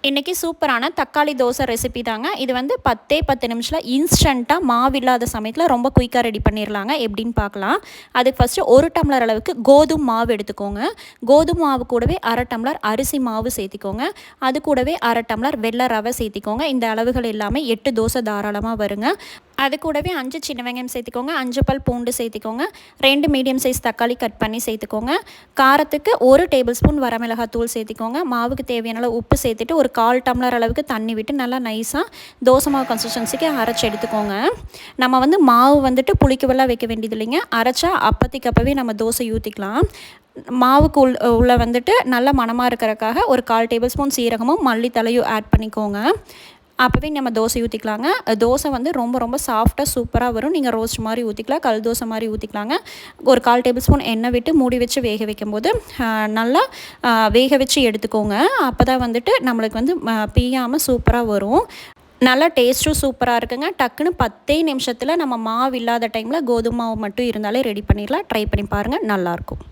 இன்றைக்கி சூப்பரான தக்காளி தோசை ரெசிபி தாங்க. இது வந்து 10 நிமிஷத்தில் இன்ஸ்டண்ட்டாக மாவில்லாத சமயத்தில் ரொம்ப குயிக்காக ரெடி பண்ணிடலாங்க. எப்படின்னு பார்க்கலாம். அதுக்கு ஃபஸ்ட்டு 1 டம்ளர் அளவுக்கு கோதுமை மாவு எடுத்துக்கோங்க. கோதுமை மாவு கூடவே 1/2 டம்ளர் அரிசி மாவு சேர்த்திக்கோங்க. அது கூடவே 1/2 டம்ளர் வெள்ளை ரவை சேர்த்திக்கோங்க. இந்த அளவுகள் எல்லாமே 8 தோசை தாராளமாக வருங்க. அது கூடவே 5 சின்ன வெங்காயம் சேர்த்திக்கோங்க. 5 பல் பூண்டு சேர்த்திக்கோங்க. 2 மீடியம் சைஸ் தக்காளி கட் பண்ணி சேர்த்துக்கோங்க. காரத்துக்கு 1 டேபிள் ஸ்பூன் வரமிளகாய் தூள் சேர்த்திக்கோங்க. மாவுக்கு தேவையான அளவு உப்பு சேர்த்துட்டு ஒரு 1/4 டம்ளர் அளவுக்கு தண்ணி விட்டு நல்லா நைஸாக தோசை மாவு கன்சிஸ்டன்சிக்கு அரைச்சி எடுத்துக்கோங்க. நம்ம வந்து மாவு வந்துட்டு புளிக்கவெல்லாம் வைக்க வேண்டியது இல்லைங்க. அரைச்சா அப்போதைக்கு அப்போவே நம்ம தோசை ஊற்றிக்கலாம். மாவுக்கு உள்ள வந்துட்டு நல்ல மணமாக இருக்கிறதுக்காக ஒரு 1/4 டேபிள் ஸ்பூன் சீரகமும் மல்லித்தலையும் ஆட் பண்ணிக்கோங்க. அப்போவே நம்ம தோசை ஊற்றிக்கலாங்க. தோசை வந்து ரொம்ப ரொம்ப சாஃப்டாக சூப்பராக வரும். நீங்கள் ரோஸ்ட் மாதிரி ஊற்றிக்கலாம், கல் தோசை மாதிரி ஊற்றிக்கலாங்க. ஒரு 1/4 டேபிள் ஸ்பூன் எண்ணெய் விட்டு மூடி வச்சு வேக வைக்கும்போது நல்லா வேக வச்சு எடுத்துக்கோங்க. அப்போ தான் வந்துட்டு நம்மளுக்கு வந்து பிய்யாமல் சூப்பராக வரும். நல்லா டேஸ்ட்டும் சூப்பராக இருக்குங்க. டக்குன்னு 10 நிமிஷத்தில் நம்ம மாவு இல்லாத டைமில் கோதுமை மாவு மட்டும் இருந்தாலே ரெடி பண்ணிடலாம். ட்ரை பண்ணி பாருங்கள், நல்லாயிருக்கும்.